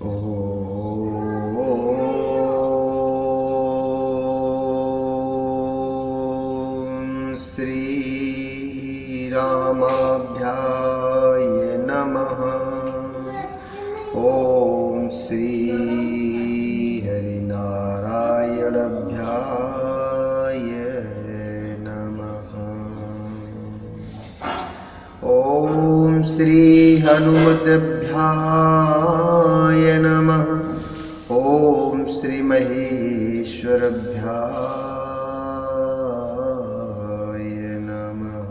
ॐ श्री रामाभ्याय नमः। ॐ श्री हरिनारायणाभ्याय नमः। ॐ श्री हनुमद्भ्याय नमः। ॐ श्री महेश्वरभ्याय नमः।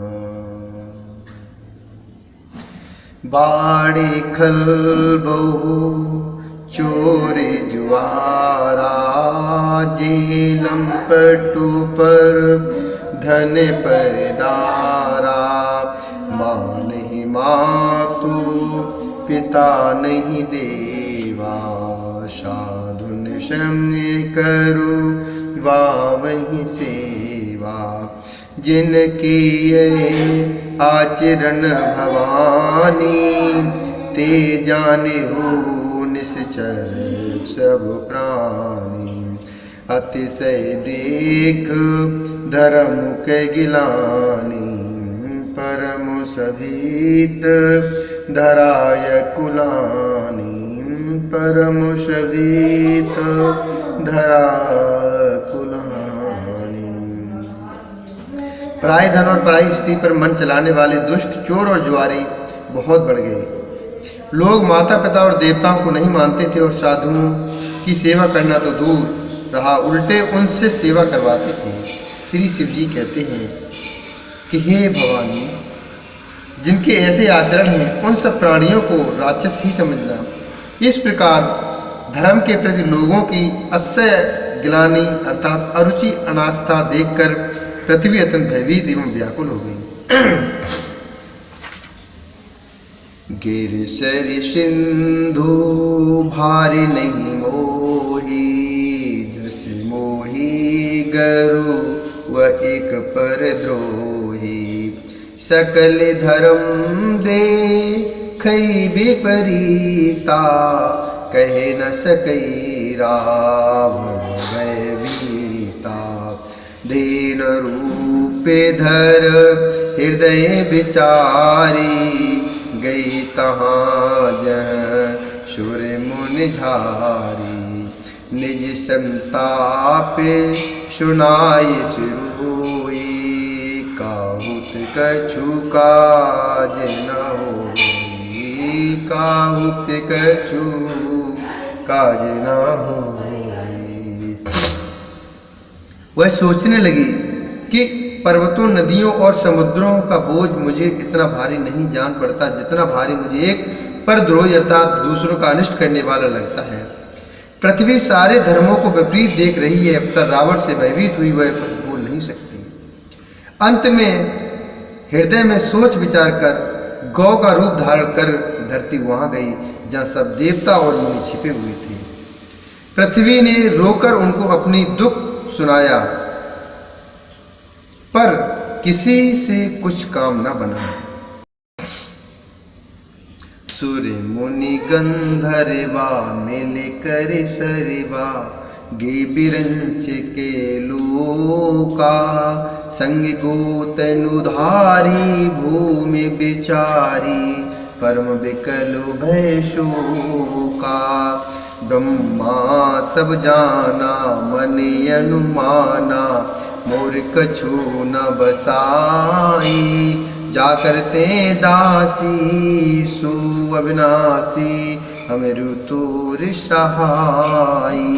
बाड़ी खल बहु चोरी जुआरा, जेलम पटु पर धन परदारा। माँ नहीं मातु पिता नहीं देवा, साधुन संग करो वही सेवा। जिनकी ये आचरण भवानी, ते जाने हो निश्चर सब प्राणी। अतिशय देख धर्म के गिलानी, परम सभीत धराय कुलानी। परम सभीत धराय कुलानी। पराय धन और पराई स्त्री पर मन चलाने वाले दुष्ट चोर और जुआरी बहुत बढ़ गए। लोग माता पिता और देवताओं को नहीं मानते थे और साधुओं की सेवा करना तो दूर रहा, उल्टे उनसे सेवा करवाते थे। श्री शिव जी कहते हैं कि हे भवानी, जिनके ऐसे आचरण हैं उन सब प्राणियों को राक्षस ही समझना। इस प्रकार धर्म के प्रति लोगों की अतिशय गिलानी अर्थात अरुचि अनास्था देखकर पृथ्वी अत्यंत भयभीत एवं व्याकुल हो गई। गिरिशर सिंधु भारी नहीं मोही, जस मोही गरु व एक पर द्रोही। सकल धर्म दे खई विपरीता, कहे न सकई रावण भयभीता। दीन रूपे धर हृदय विचारी, गई तहाँ जह सुर मुनि झारी। निज संतापे सुनाई सुरोई, काहुत कछु काज न होई। काहुत कछु काज न होई। वह सोचने लगी कि पर्वतों, नदियों और समुद्रों का बोझ मुझे इतना भारी नहीं जान पड़ता जितना भारी मुझे एक परद्रोही अर्थात दूसरों का अनिष्ट करने वाला लगता है। पृथ्वी सारे धर्मों को विपरीत देख रही है। अब तक रावण से भयभीत हुई वह बोल नहीं सकती। अंत में हृदय में सोच विचार कर गौ का रूप धारण कर धरती वहां गई जहां सब देवता और मुनि छिपे हुए थे। पृथ्वी ने रोकर उनको अपनी दुख सुनाया, पर किसी से कुछ काम न बना। सुर मुनि गंधर्वा मिल कर सरवा, गे बिरंच के लोका। संग गोतनुधारी भूमि बिचारी, परम विकल भय शोका। ब्रह्मा सब जाना मन अनुमाना, मोर कछु न बसाई। जा करते दासी सु अविनाशी, हमेरु तोर सहाई।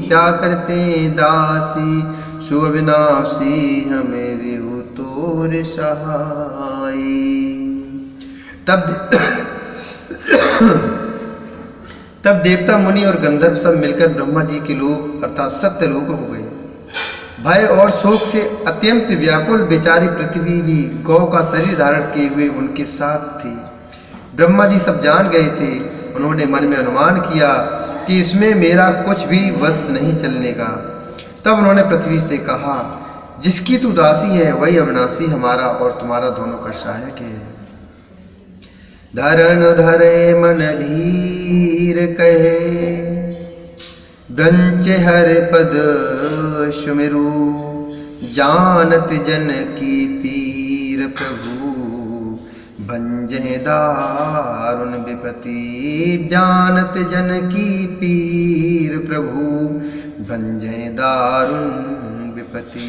जा करते दासी सु अविनाशी, हमेरु तोर सहाई। तब देवता मुनि और गंधर्व सब मिलकर ब्रह्मा जी के लोक अर्थात सत्य लोक हो गए। भय और शोक से अत्यंत व्याकुल बेचारी पृथ्वी भी गौ का शरीर धारण किए हुए उनके साथ थी। ब्रह्मा जी सब जान गए थे। उन्होंने मन में अनुमान किया कि इसमें मेरा कुछ भी वश नहीं चलने का। तब उन्होंने पृथ्वी से कहा, जिसकी तू दासी है वही अविनाशी हमारा और तुम्हारा दोनों का सहायक है। धरण धरे मन धीर कहे, ब्रंच हर पद सुमिरु, जानत जन की पीर प्रभु, भंजह दारुण विपति, जानत जन की पीर प्रभु, भंजह दारुण विपति।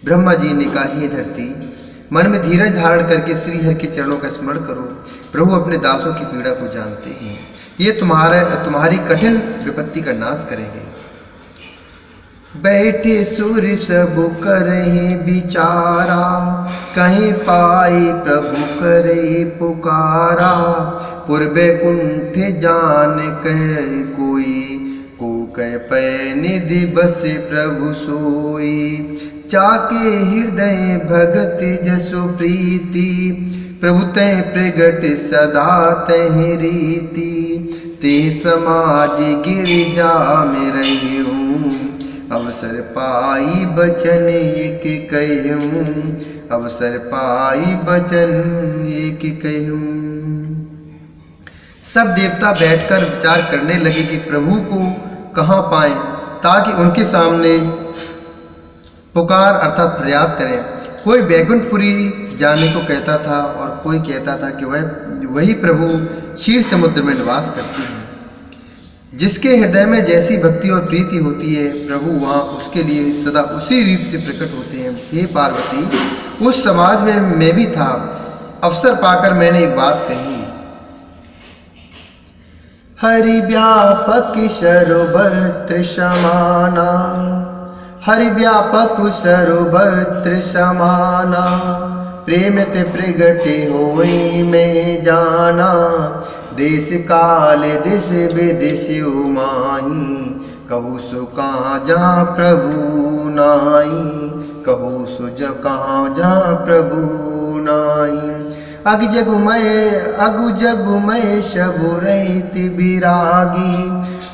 ब्रह्मा जी ने कहा, हे धरती, मन में धीरज धारण करके श्री हरि के चरणों का स्मरण करो। प्रभु अपने दासों की पीड़ा को जानते हैं, ये तुम्हारी कठिन विपत्ति का नाश करेंगे। बैठे सुर सब करहि विचारा, कहीं पाई प्रभु करे पुकारा, पूर्वे कुंठ जान कह कोई, को कह पै निधि बस प्रभु सोई, चाके हृदय भगत जसु प्रीति, प्रभु तै प्रगट सदा तह रीति, ते समाज गिरिजा में रही हूँ, अवसर पाई बचन एक कहूँ, अवसर पाई बचन एक कहूँ। सब देवता बैठकर विचार करने लगे कि प्रभु को कहाँ पाएं, ताकि उनके सामने पुकार अर्थात फरियाद करें। कोई बैकुंठपुरी जाने को कहता था और कोई कहता था कि वही प्रभु क्षीर समुद्र में निवास करते हैं। जिसके हृदय में जैसी भक्ति और प्रीति होती है, प्रभु वहाँ उसके लिए सदा उसी रीति से प्रकट होते हैं। हे पार्वती, उस समाज में मैं भी था, अवसर पाकर मैंने एक बात कही, हरि व्यापक सर्वत्र समाना, हरि व्यापक सर्वत्र समाना, प्रेम ते प्रगटे होई में जाना, देश काल दिश विदिश माही, कहू सो कहाँ जहाँ प्रभु नाई, कहू सो कहाँ जहाँ प्रभु नाई। अग जगुमय शबु रहति विरागी,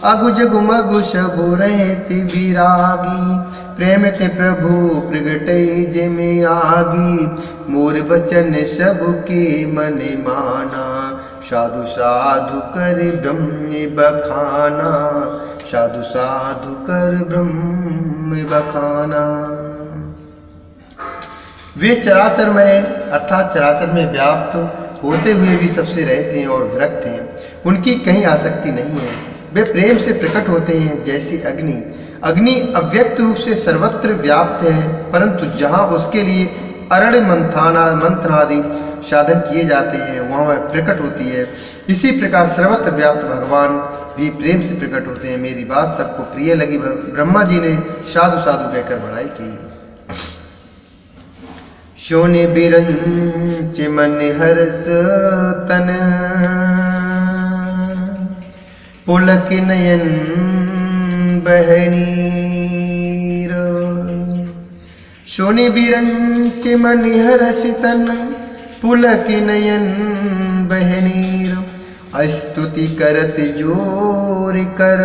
अगु जगुमगु शबु रहति विरागी, प्रेम ते प्रभु प्रगटे जिमे आगी, मोर बचन सबु के मन माना, साधु साधु कर ब्रह्म बखाना, साधु साधु कर ब्रह्म बखाना। वे चराचर में अर्थात चराचर में व्याप्त होते हुए भी सबसे रहते हैं और विरक्त हैं, उनकी कहीं आसक्ति नहीं है। वे प्रेम से प्रकट होते हैं जैसी अग्नि। अग्नि अव्यक्त रूप से सर्वत्र व्याप्त है, परंतु जहाँ उसके लिए अरण्य मंथनादि साधन किए जाते हैं वहाँ वह प्रकट होती है। इसी प्रकार सर्वत्र व्याप्त भगवान भी प्रेम से प्रकट होते हैं। मेरी बात सबको प्रिय लगी। ब्रह्मा जी ने साधु साधु कहकर बड़ाई की। शोनि बिरंच मन हर्ष तन, पुलक नयन बहनीर, शोनि बिरंच मन हर्ष तन, पुलक नयन बहनीर, स्तुति करत जोर कर,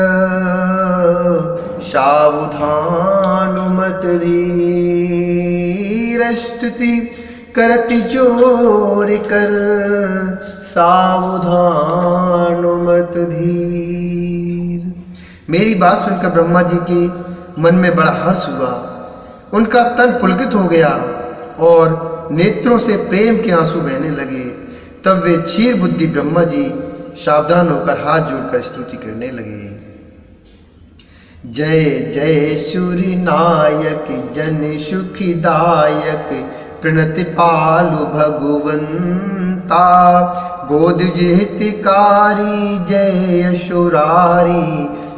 सावधान मत धीर, स्तुति करत जोर कर, सावधान मत धीर। मेरी बात सुनकर ब्रह्मा जी के मन में बड़ा हर्ष हुआ, उनका तन पुलकित हो गया और नेत्रों से प्रेम के आंसू बहने लगे। तब वे क्षीर बुद्धि ब्रह्मा जी सावधान होकर हाथ जोड़कर स्तुति करने लगे। जय जय सूर्य नायक जन सुखदायक, प्रणति पालु भगवंता, गोद हितकारी जय यशुरारी,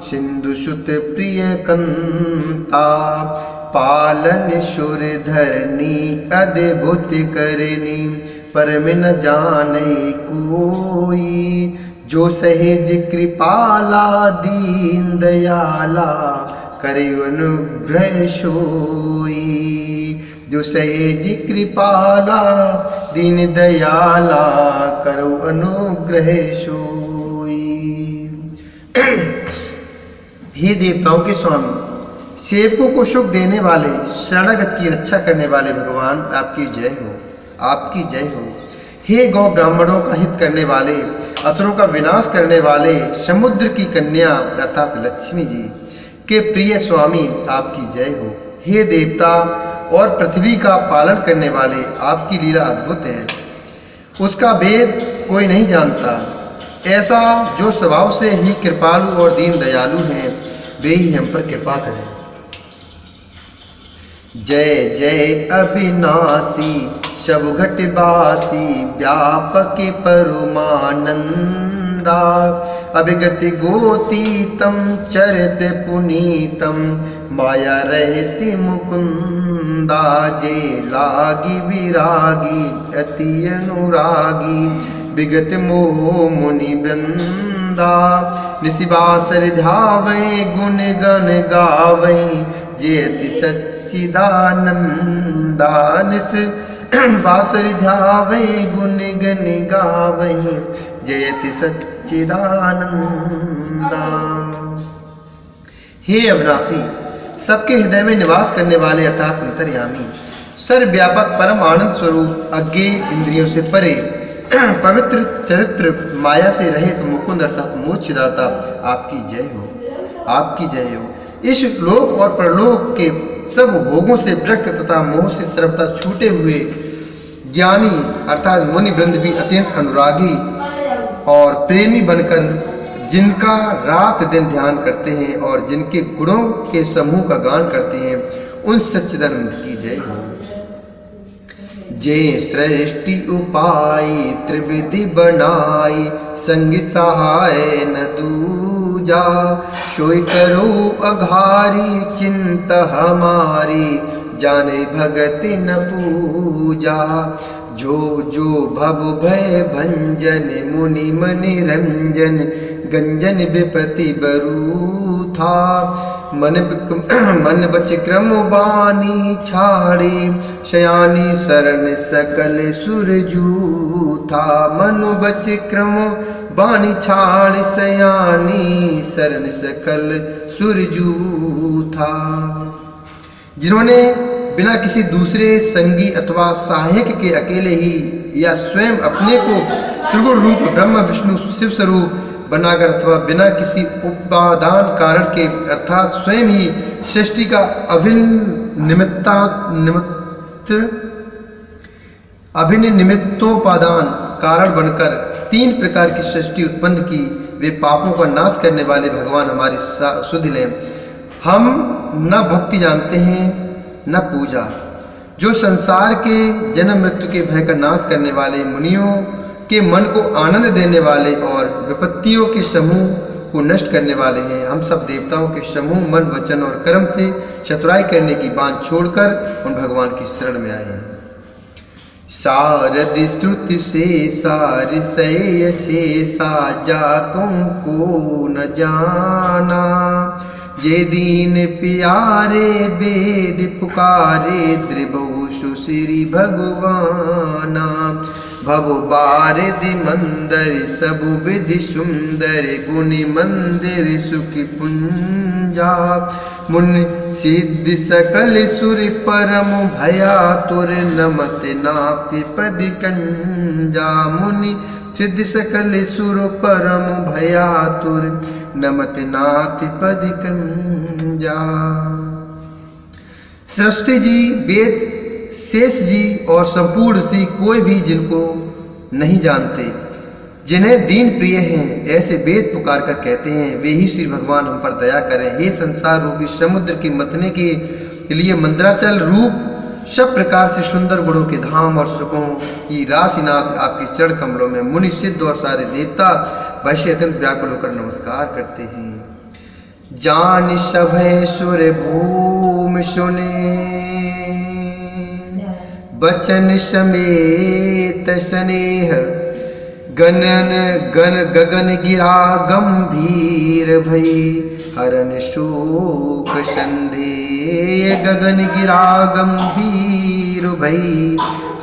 सिंधु सुत प्रिय कंता, पालन सुर धरनी अद्भुत करनी, परम न जाने कोई, जो सहेज कृपाला दीन दयाला, करे अनुग्रह सोई, जो सहेज कृपाला दीन दयाला, करो अनुग्रह सोई। हे देवताओं के स्वामी, सेवकों को सुख देने वाले, शरणागत की रक्षा करने वाले भगवान, आपकी जय हो, आपकी जय हो। हे गौ ब्राह्मणों का हित करने वाले, असुरों का विनाश करने वाले समुद्र की कन्या अर्थात लक्ष्मी जी के प्रिय स्वामी आपकी जय हो। हे देवता और पृथ्वी का पालन करने वाले आपकी लीला अद्भुत है, उसका भेद कोई नहीं जानता। ऐसा जो स्वभाव से ही कृपालु और दीन दयालु हैं, वे ही हम पर कृपा करें। जय जय अविनाशी शब घटवासी व्यापक परमानंदा अभिगति गोतीतम चरित पुनीतम माया रहति मुकुंदा जे लागी विरागी अति अनुरागी विगत मोह मुनि वृंदा निशिबासर ध्यावै गुण गण गावै जेति सच्चिदानंदा निस बासुर ध्यावै गुण गण गावै जयति सच्चिदानंदा। हे अविनाशी, सबके हृदय में निवास करने वाले अर्थात अंतर्यामी, सर्वव्यापक परम आनंद स्वरूप, अज्ञेय इंद्रियों से परे, पवित्र चरित्र, माया से रहित मुकुंद अर्थात मोक्षदाता, आपकी जय हो, आपकी जय हो। इस लोक और परलोक के सब भोगों से विरक्त तथा मोह से सर्वथा छूटे हुए ज्ञानी अर्थात मुनि वृंद भी अत्यंत अनुरागी और प्रेमी बनकर जिनका रात दिन ध्यान करते हैं और जिनके गुणों के समूह का गान करते हैं, उन सच्चिदानंद की जय हो। जे सृष्टि उपाय त्रिविधि बनाई संग सहाय न दूजा सोई करो अघारी चिंत हमारी जाने भगति न पूजा जो जो भव भय भंजन मुनि मनि रंजन गंजन विपति बरू था मन बच क्रम बानी छाड़े शयानी शरण सकल सुरजू था मनु बच क्रम बानी छाड़ शयानी शरण सकल सुरजू था। जिन्होंने बिना किसी दूसरे संगी अथवा सहायक के अकेले ही या स्वयं अपने को त्रिगुण रूप ब्रह्म विष्णु शिव स्वरूप बनाकर अथवा बिना किसी उपादान कारण के अर्थात स्वयं ही सृष्टि का अभिन्न निमित्तोपादान कारण बनकर 3 प्रकार की सृष्टि उत्पन्न की, वे पापों का नाश करने वाले भगवान हमारी सुध लें। हम न भक्ति जानते हैं न पूजा, जो संसार के जन्म मृत्यु के भय का नाश करने वाले, मुनियों के मन को आनंद देने वाले और विपत्तियों के समूह को नष्ट करने वाले हैं। हम सब देवताओं के समूह मन वचन और कर्म से चतुराई करने की बात छोड़कर उन भगवान की शरण में आए हैं। शारद श्रुति से सार सय शेषा जाकों को न जाना जे दीन प्यारे वेद पुकारे द्रिभुषु श्री भगवाना भव बारिधि मंदिर सब विधि सुंदर गुनि मंदिर सुखी पुंजा मुन सिद्ध सकल सुर परम भया तुर नमत नाति पदि कंजा मुनि सिद्ध सकल सुर परम भया तुर नमत नाति पदि कंजा। सरस्वती जी, वेद शेष जी और संपूर्ण ऋषि कोई भी जिनको नहीं जानते, जिन्हें दीन प्रिय हैं, ऐसे वेद पुकार कर कहते हैं, वे ही श्री भगवान हम पर दया करें। हे संसार रूपी समुद्र के मतने के लिए मंदराचल रूप सब प्रकार से सुंदर गुणों के धाम और सुखों की राशिनाथ आपके चरण कमलों में मुनि सिद्ध और सारे देवता वैश्य अत्यंत व्याकुल होकर नमस्कार करते हैं। जान सभय सुर भूमि सुने बचन समेत स्नेह गगन गिरा गंभीर भई हरन शोक संदेह गगन गिरा गंभीर भई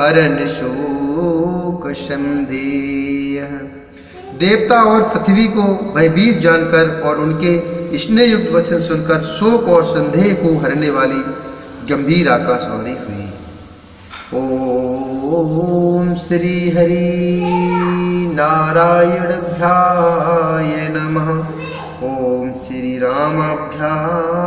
हरन शोक संदेह। देवता और पृथ्वी को भयभीत जानकर और उनके स्नेह युक्त वचन सुनकर शोक और संदेह को हरने वाली गंभीर आकाशवाणी हुई। ओम श्री हरि नारायण रामाभ्याय नमः। ॐ श्रीरामाभ्याय